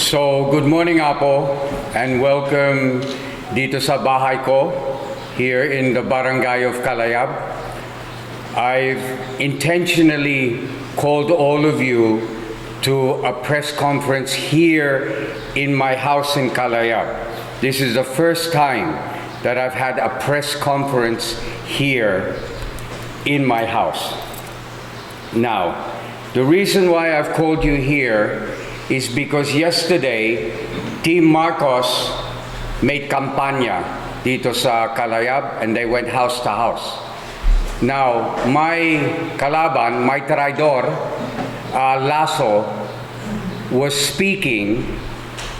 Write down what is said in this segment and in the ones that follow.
So, good morning Apo, and welcome dito sa bahay ko here in the barangay of Kalayab. I've intentionally called all of you to a press conference here in my house in Kalayab. This is the first time that I've had a press conference here in my house. Now, the reason why I've called you here is because yesterday, Team Marcos made kampanya dito sa Kalayab and they went house to house. Now, my kalaban, my traidor, Lasso, was speaking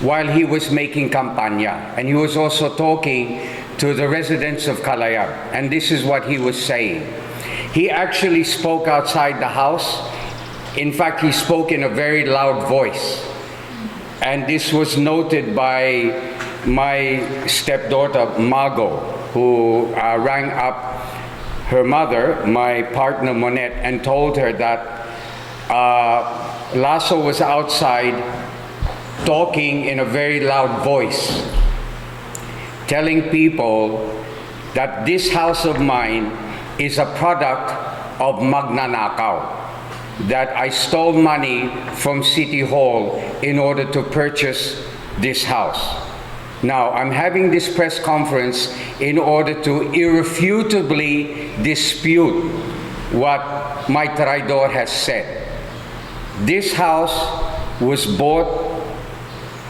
while he was making kampanya, and he was also talking to the residents of Kalayab, and this is what he was saying. He actually spoke outside the house. In fact, he spoke in a very loud voice. And this was noted by my stepdaughter, Margot, who rang up her mother, my partner, Monette, and told her that Lasso was outside talking in a very loud voice, telling people that this house of mine is a product of magnanakaw, that I stole money from City Hall in order to purchase this house. Now, I'm having this press conference in order to irrefutably dispute what my traidor has said. This house was bought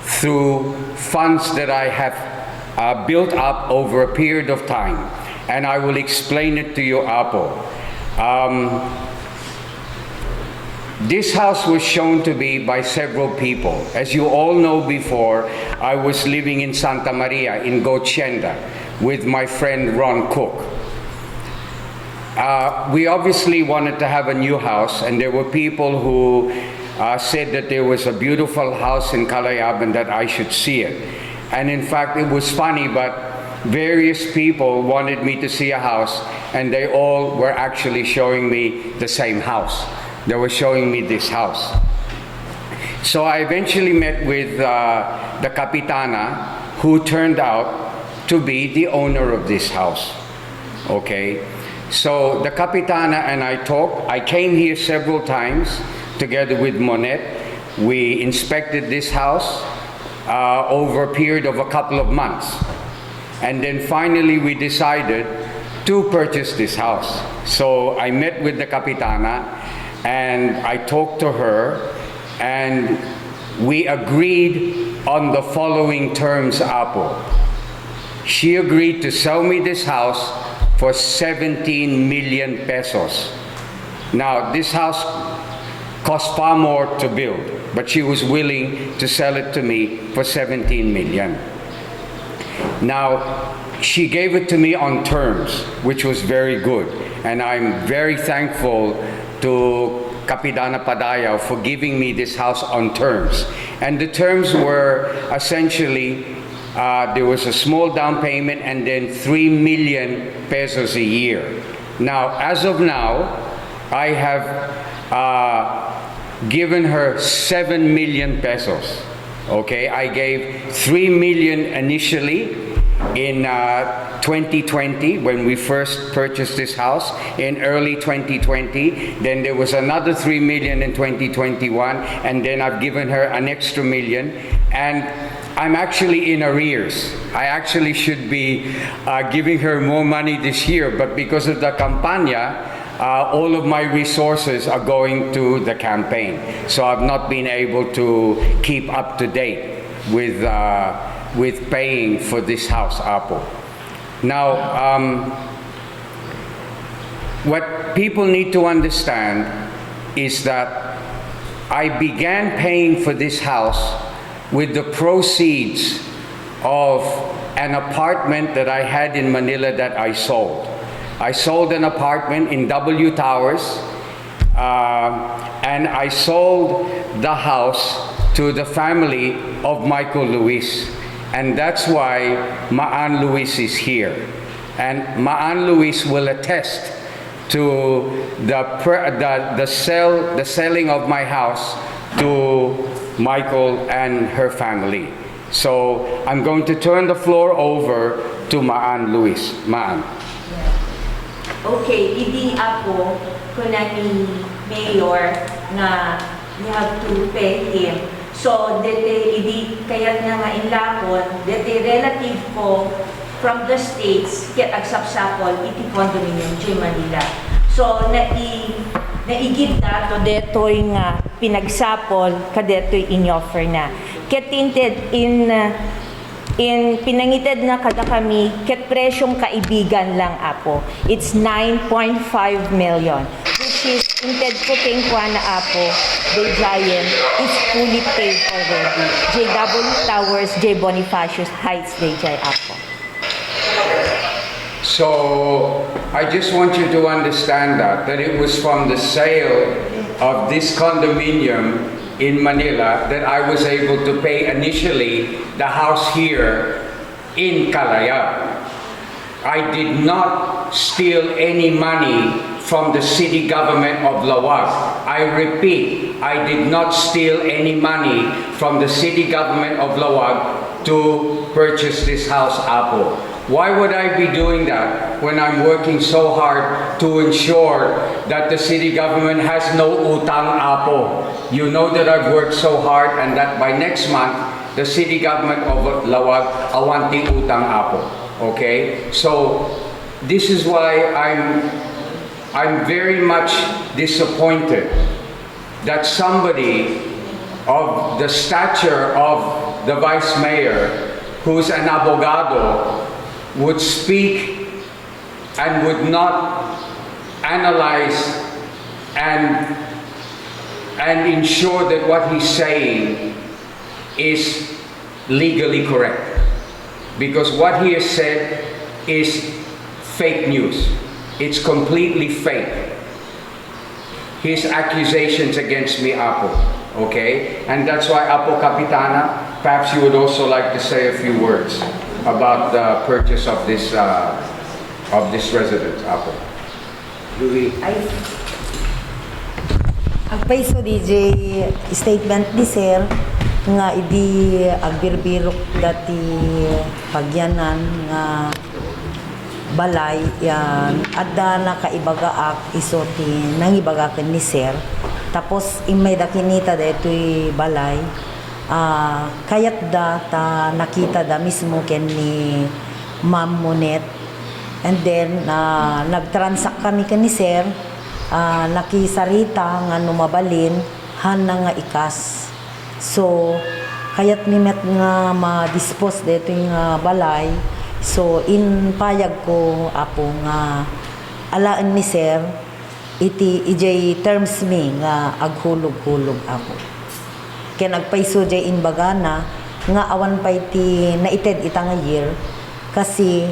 through funds that I have built up over a period of time, and I will explain it to you, Apo. This house was shown to be by several people. As you all know before, I was living in Santa Maria in Gocienda with my friend Ron Cook. We obviously wanted to have a new house, and there were people who said that there was a beautiful house in Kalayab and that I should see it. And in fact, it was funny, but various people wanted me to see a house, and they all were actually showing me the same house. They were showing me this house. So I eventually met with the Kapitana, who turned out to be the owner of this house. Okay? So the Kapitana and I talked. I came here several times together with Monette. We inspected this house over a period of a couple of months. And then finally we decided to purchase this house. So I met with the Kapitana, and I talked to her, and we agreed on the following terms, Apo. She agreed to sell me this house for 17 million pesos. Now, this house cost far more to build, but she was willing to sell it to me for 17 million. Now, she gave it to me on terms, which was very good, and I'm very thankful to Kapitana Padaya for giving me this house on terms. And the terms were essentially, there was a small down payment and then 3 million pesos a year. Now, as of now, I have given her 7 million pesos. Okay, I gave 3 million initially in 2020 when we first purchased this house in early 2020. Then there was another 3 million in 2021, and then I've given her an extra million, and I'm actually in arrears. I actually should be giving her more money this year, but because of the campanya, all of my resources are going to the campaign. So I've not been able to keep up to date with paying for this house, Apo. Now, what people need to understand is that I began paying for this house with the proceeds of an apartment that I had in Manila that I sold. I sold an apartment in W Towers, and I sold the house to the family of Michael Luis. And that's why Maan Luis is here. And Maan Luis will attest to the selling of my house to Michael and her family. So I'm going to turn the floor over to Maan Luis. Maan. Okay, idi ako kuna ni Mayor na we have to pay him. So, dete idi kayat nga inlakon, dete relative ko from the States, kaya agsapsapol, iti condominium, J. Manila. So, naigid na to detoy nga pinagsapol, kadetoy in-offer na. Kaya tinted in pinangited na kada kami, ket presyong kaibigan lang apo. It's 9.5 million, which is inted ko king kwa na apo, the giant is fully paid already. JW Towers, J. Bonifacius Heights, DJ apo. So I just want you to understand that it was from the sale of this condominium in Manila that I was able to pay initially the house here in Laoag. I did not steal any money from the city government of Laoag. I repeat, I did not steal any money from the city government of Laoag to purchase this house, Apo. Why would I be doing that when I'm working so hard to ensure that the city government has no utang, Apo? You know that I've worked so hard and that by next month, the city government of Laoag awanti utang, Apo. Okay? So, this is why I'm very much disappointed that somebody of the stature of the Vice Mayor, who's an abogado, would speak and would not analyze and ensure that what he's saying is legally correct. Because what he has said is fake news. It's completely fake. His accusations against me, Apo. Okay? And that's why, Apo Kapitana, perhaps you would also like to say a few words about the purchase of this residence, Apo. Louis. Ang paiso DJ statement ni Sir nga idi agbirbirok dati pagyanan nga balay yan adda na kaibagaak isoti nang ibagaken ni Sir tapos imay dakinita detoy balay kayat da ta nakita da mismo ken ni Ma'am Monet and then nagtransact kami ken ni Sir nakisarita nga numabalin han nga ikas so kayat nimet nga ma-dispose dito nga balay so in payag ko apo nga alaan ni Sir iti ijay terms mi nga aghulog-hulog ako kaya nagpaiso jay in bagana nga awan pa iti naited itang year kasi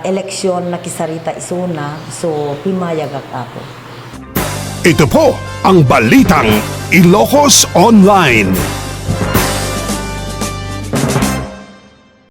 eleksyon nakisarita isuna so pimayagak ako. Ito po ang Balitang Ilocos Online.